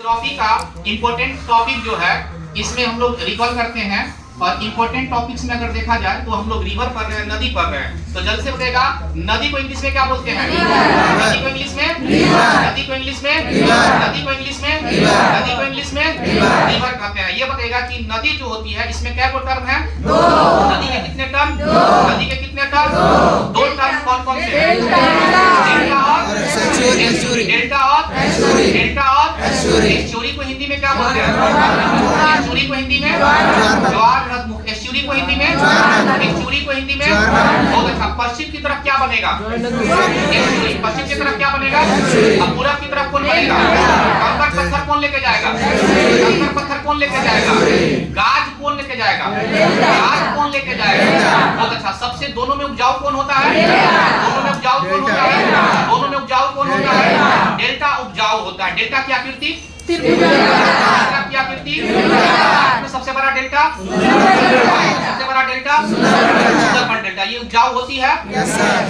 Trophy का important topic जो है इसमें हम लोग रिकॉल करते हैं, और इम्पोर्टेंट टॉपिक्स में अगर देखा जाए तो हम लोग रिवर पढ़ रहे हैं, नदी पढ़ रहे हैं। तो जल्द से बताएगा नदी को इंग्लिश में क्या बोलते हैं? नदी को इंग्लिश में नदी को इंग्लिश में नदी को इंग्लिश में नदी को इंग्लिश में रिवर कहते हैं। ये बताएगा कि नदी जो होती है इसमें क्या टर्म है? नदी के कितने टर्म? नदी के कितने टर्म? दो टर्म कौन कौन से? डेल्टा और एस्चुरी को हिंदी में क्या बोलते हैं? एस्चुरी को हिंदी में ज्वार नदमुख, एस्चुरी को हिंदी में एस्चुरी को हिंदी में बहुत अच्छा। पश्चिम की तरफ क्या बनेगा? एस्चुरी। पश्चिम की तरफ क्या बनेगा? अब पूरब की तरफ कौन बनेगा? कंकड़ पत्थर कौन लेके जाएगा? कंकड़ पत्थर कौन लेके जाएगा? गाज कौन लेके जाएगा? गाज कौन लेके जाएगा? बहुत अच्छा। सबसे दोनों में उपजाऊ कौन होता है? दोनों में उपजाऊ कौन होता है? दोनों में उपजाऊ कौन होता है? डेल्टा उपजाऊ होता है। डेल्टा की आकृति की आकृति सबसे बड़ा डेल्टा, सबसे बड़ा डेल्टा सुंदरबन डेल्टा, ये उपजाऊ होती है।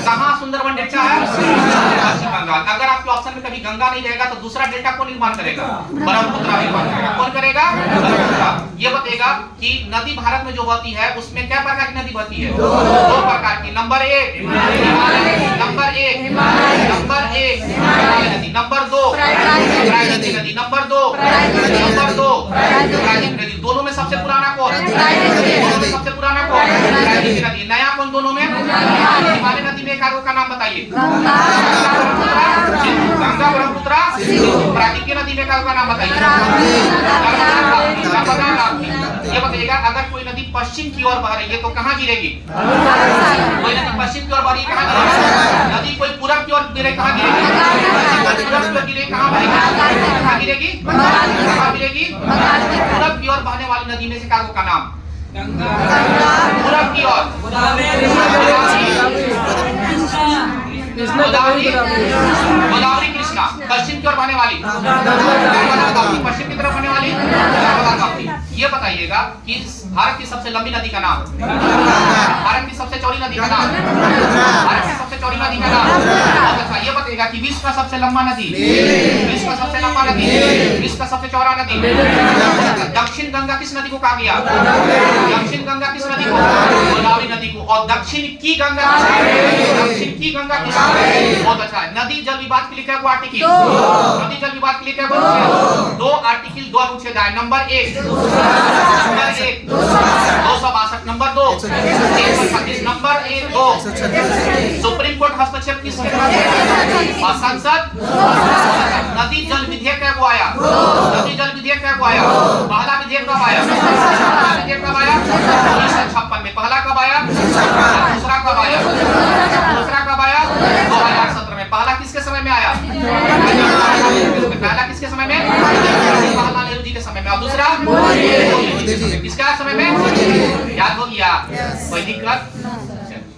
कहाँ सुंदरबन डेल्टा है? पश्चिम बंगाल। अगर आपके ऑप्शन में कभी गंगा नहीं रहेगा तो दूसरा डेल्टा कौन निर्माण करेगा? ब्रह्मपुत्र निर्माण करेगा। कौन करेगा? ब्रह्मपुत्र। ये बताएगा कि नदी भारत में जो बहती है उसमें क्या प्रकार की नदी बहती है? दो प्रकार की। नंबर एक नंबर एक हिमालय नदी, नंबर दो प्राकृतिक नदी, नंबर दो प्राकृतिक नदी। दोनों में सबसे पुराना कौन? दोनों में सबसे पुराना कौन? प्राकृतिक नदी। नया कौन दोनों में? हिमालय नदी में एक का नाम बताइए। गंगा, ब्रह्मपुत्र। प्राकृतिक नदी में का नाम बताइए। ये बताइएगा अगर कोई नदी पश्चिम की ओर बह रही है तो कहाँ गिरेगी? कोई नदी पश्चिम की ओर बह रही है कहाँ गिरेगी? नदी कोई पूरब की ओर गिरे कहाँ गिरेगी? पूरब की ओर गिरे कहाँ बहेगी? कहाँ गिरेगी? कहाँ गिरेगी? पूरब की ओर बहने वाली नदी में से का नाम? पूरब की ओर गोदावरी, कृष्णा। पश्चिम की ओर बहने वाली पश्चिम की तरफ बहने वाली। ये बताइएगा कि भारत की सबसे लंबी नदी का नाम? भारत की सबसे चौड़ी नदी का नाम? भारत की सबसे चौड़ी नदी का नाम? बहुत अच्छा। ये बताइएगा कि विश्व का सबसे लंबा नदी? विश्व का सबसे लंबा नदी? विश्व का सबसे चौड़ा नदी? दक्षिण गंगा किस नदी को कहा गया? दक्षिण गंगा किस नदी को? गोदावरी नदी को। और दक्षिण की गंगा, दक्षिण की गंगा किस? बहुत अच्छा। नदी जल विवाद के लिए क्या आर्टिकल? नदी जल विवाद के लिए क्या दो आर्टिकल, दो अनुच्छेद है। नंबर एक 262, नंबर दो 136, नंबर 2 सुप्रीम कोर्ट हस्तक्षेप किसके द्वारा? संसद। नदी जल विधेयक क्या आया? नदी जल विधेयक क्या आया? पहला विधेयक कब आया? पहला विधेयक कब आया? 1956 में। पहला कब आया? दूसरा कब आया? दूसरा कब आया? 2017 में। पहला किसके समय में आया? पहला किसके समय में? जवाहरलाल नेहरू जी के समय में। और दूसरा किसका समय में? याद हो